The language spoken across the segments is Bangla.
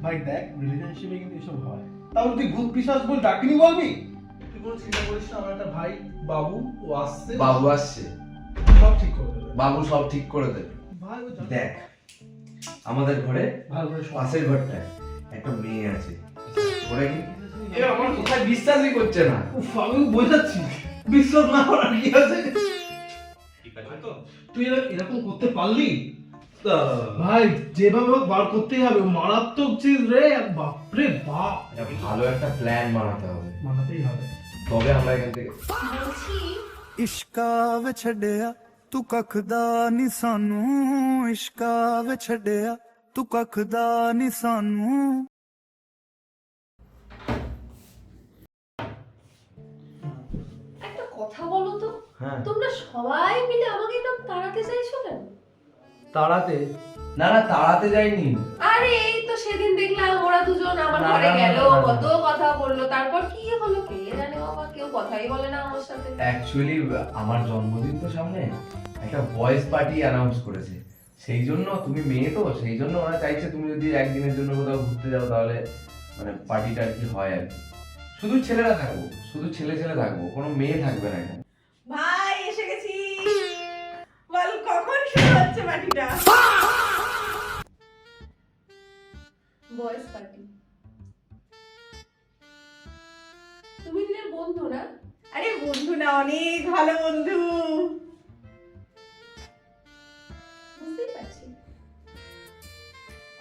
ভাই দেখ রিলেশনশিপে কিন্তু এসব হয়। তাহলে তুই ভূত পিশাচ বল ডাকিনি বলবি? তুই কোনো চিন্তা করিস না, আমার একটা ভাই বাবু ও আসছে, বাবু আসছে, সব ঠিক করে দেবে। বাবু সব ঠিক করে দেবে। ভাই ও দেখ আমাদের ঘরে ভালো করে শোন। পাশের ঘরটায় একটা মেয়ে আছে, ওরা কি এ আমার কোথায় বিশ্বাসই করছে না। উফ, আমি বোঝাচ্ছি বিশ্বাস না করার কি আছে? ঠিক আছে তো? তুই এরকম করতে পারলি? ভাই যেভাবে হোক বার করতেই হবে, মারাত্মক চিজ রে, বাপরে বাপ। এটা ভালো একটা প্ল্যান বানাতে হবে, মানাতেই হবে। তবে আমরা এখান থেকে বলছি इश्का वे छड़िया तू कखदा नी सानू इश्का वे छड़िया तू कखदा नी सानू একটা কথা বলো তো, হ্যাঁ তোমরা সবাই মিলে আমাকে এরকম তাড়াতে চাইছো কেন? তাড়াতে না না তাড়াতে যাইনি। আরে এই তো সেদিন দেখলাম ওরা দুজন আমার না, ঘরে না, না, গেল, না, না। কত কথা বললো, তারপর কি হলো কে জানে বাবা, কেউ কথাই বলে না আমার সাথে। অ্যাকচুয়ালি আমার জন্মদিন তো সামনে, একটা ভয়েস পার্টি অ্যানাউন্স করেছে, সেই জন্য তুমি মেয়ে তো সেই জন্য ওরা চাইছে তুমি যদি একদিনের জন্য কোথাও ঘুরতে যাও তাহলে মানে পার্টিটা আর কি হয় আর কি। শুধু ছেলেরা থাকবো, শুধু ছেলে ছেলে থাকবো, কোনো মেয়ে থাকবে না এখানে। ভাই এসে গেছি। বল কখন শুরু হচ্ছে পার্টিটা? বয়েস পার্টি। তুমি দিনের বন্ধু না? আরে বন্ধু না, অনেক ভালো বন্ধু। বুঝতেই পারছি।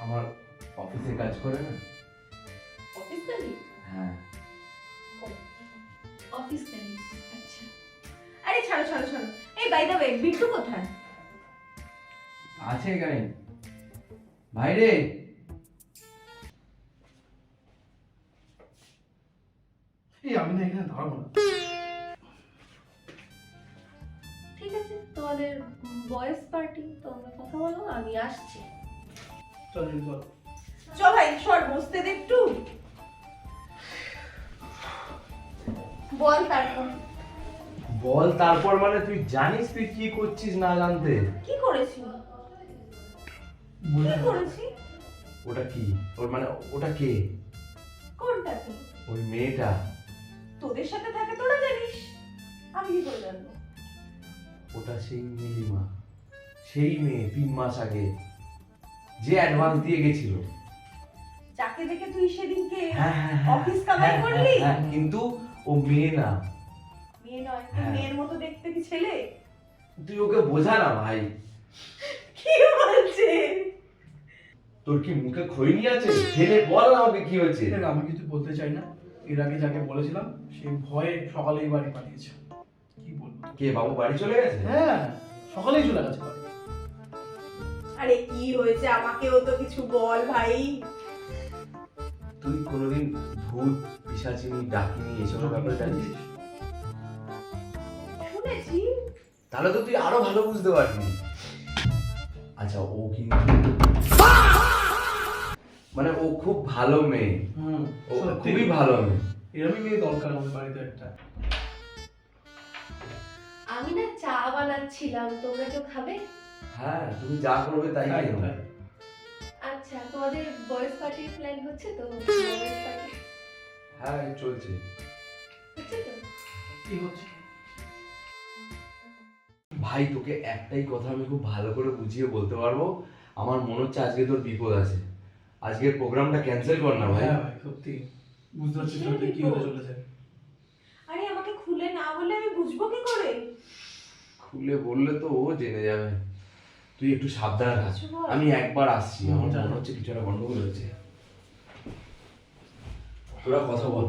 আমার অফিসে কাজ করে না। অফিস কালি? হ্যাঁ অফিস কালি, আচ্ছা। আরে ছাড়ো ছাড়ো ছাড়ো। এই বাই দ্য ওয়ে, বিট্টু কোথায়? আছে এখানে। ভাই রে এই আমি না এখানে দাঁড়াবো না। ঠিক আছে, তোমাদের বয়েস পার্টি, তোমরা কথা বলো, আমি আসছি। চল চল। চ ভাই সর, বসতে দে একটু। বল তারপর। বল তারপর মানে তুই জানিস তুই কি করছিস না জানতে? কি করেছি? কি করেছি? ওটা কি ওর মানে ওটা কে? কোনটা কি? ওই মেয়েটা। তোদের সাথে থাকে তোরা জানিস, আমি কি করে জানবো? ওটা সেই নীলিমা, সেই মেয়ে 3 মাস আগে যে অ্যাডভান্স দিয়ে গেছিল। যাকে দেখে তুই সেদিনকে হ্যাঁ, হ্যাঁ, হ্যাঁ, অফিস কামাই হ্যাঁ, করলি? হ্যাঁ, কিন্তু ও মেয়ে না। মেয়ে নয়, তুই হ্যাঁ। মেয়ের মতো দেখতে কি ছেলে? তুই ওকে বোঝা না ভাই। কি বলছে? তোর কি মুখে খৈনি আছে? ফেলে বল না আমাকে কি হয়েছে। দেখ, আমি কিছু বলতে চাই না। এর আগে যাকে বলেছিলাম সেই ভয়ে সকালেই বাড়ি পাঠিয়েছে। কি বলবো? কে বাবু বাড়ি চলে গেছে? হ্যাঁ, সকালেই চলে গেছে বাড়ি। আরে কি হয়েছে আমাকেও তো কিছু বল ভাই। তুই কোনোদিন ভূত পিশাচিনি ডাকিনি এসবের ব্যাপারে জানিস? শুনেছি। তাহলে তো তুই আরো ভালো বুঝতে পারবি। আচ্ছা ও কিন্তু মানে ও খুব ভালো মেয়ে, ও সত্যি। খুবই ভালো মেয়ে। এরমই মেয়ে দরকার আমাদের বাড়িতে একটা। আমি না চা বানাচ্ছিলাম, তোমরা কেউ খাবে? হ্যাঁ তুমি যা করবে তাই তাই, করবে। তাই। আচ্ছা, তোমাদের বয়েস পার্টির প্ল্যান হচ্ছে তো? বয়েস পার্টি হ্যাঁ চলছে। হচ্ছে তো? কি হচ্ছে? ভাই তোকে একটাই কথা আমি খুব ভালো করে বুঝিয়ে বলতে পারবো, আমার মনে হচ্ছে আজকে তোর বিপদ আছে। আজকের প্রোগ্রামটা ক্যান্সেল কর না ভাই। হ্যাঁ ভাই, সত্যি বুঝতে পারছি সত্যি কি হতে চলেছে। আরে আমাকে খুলে না বললে আমি বুঝবো কি করে? খুলে বললে তো ও জেনে যাবে। তুই একটু সাবধানে থাক। আমি একবার আসছি, আমার মনে হচ্ছে কিছু একটা গন্ডগোল হয়েছে। তোরা কথা বল।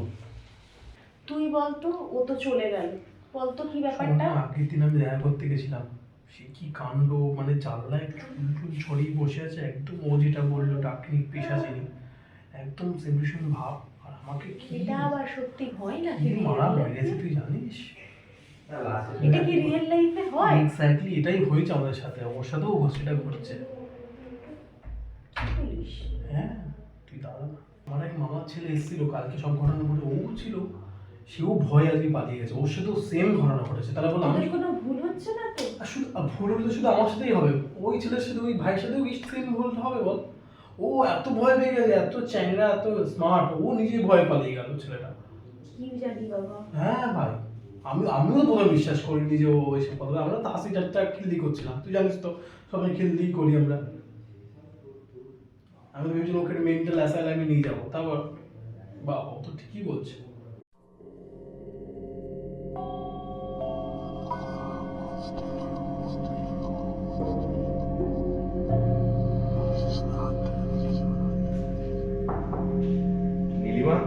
তুই বলতো, ও তো চলে গেল, বলতো কি শোন ব্যাপারটা? না, আগের দিন আমি দেখা করতে গেছিলাম, সে কি কাণ্ড, মানে জানলায় চুল টুল ছড়িয়ে বসে আছে, একদম ও যেটা বললো ডাকিনি পিশাচিনি, একদম সেম টু সেম ভাব। আর আমাকে কি এটা আবার সত্যি হয় না? কি মারা মেরেছে তুই জানিস? এটা কি রিয়েল লাইফে হয়? এক্স্যাক্টলি এটাই হয়েছে আমাদের সাথে, ওর সাথেও সেটা ঘটছে। কি বলিস? হ্যাঁ, তুই দাঁড়া না। আমার এক মামার ছেলে এসেছিল কালকে, সব ঘটনা ঘটে ও ছিল, সেও ভয় আজকে পালিয়ে গেছে, ওর সাথেও সেম ঘটনা ঘটেছে। তাহলে বল আমি তোদের কোনো ভুল হচ্ছে না তো? আর শুধু ভুল হলে শুধু আমার সাথেই হবে, ওই ছেলের সাথে ওই ভাইয়ের সাথেও কি সেম ভুল হবে বল? ও এত ভয় পেয়ে গেছে, এত চ্যাংড়া, এত স্মার্ট, ও নিজেই ভয় পালিয়ে গেল ছেলেটা। কি জানি বাবা। হ্যাঁ ভাই, আমিও প্রথমে বিশ্বাস করিনি যে ও এসব কথা বলে। আমরা তো হাসি ঠাট্টা খিল্লি করছিলাম, তুই জানিস তো সবাই খিল্লি করি আমরা। আমি ভেবেছিলাম ওকে মেন্টাল অ্যাসাইলামে নিয়ে যাবো, তারপর বাবা ও তো ঠিকই বলছে। নীলিমা,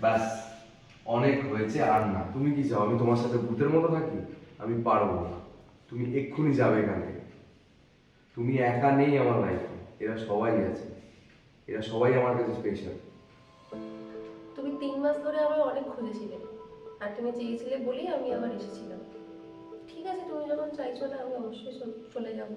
ব্যাস অনেক হয়েছে, আর না। তুমি কি চাও আমি তোমার সাথে ভূতের মতো থাকি? আমি পারবো না। তুমি এক্ষুনি যাবে এখান থেকে। তুমি একা নেই আমার লাইফে, এরা সবাই আছে, এরা সবাই আমার কাছে স্পেশাল। তুমি 3 মাস ধরে আমায় অনেক খুঁজেছিলে, আর তুমি চেয়েছিলে বলেই আমি আবার এসেছিলাম। ঠিক আছে, তুমি যখন চাইছো না, আমি অবশ্যই চলে যাবো।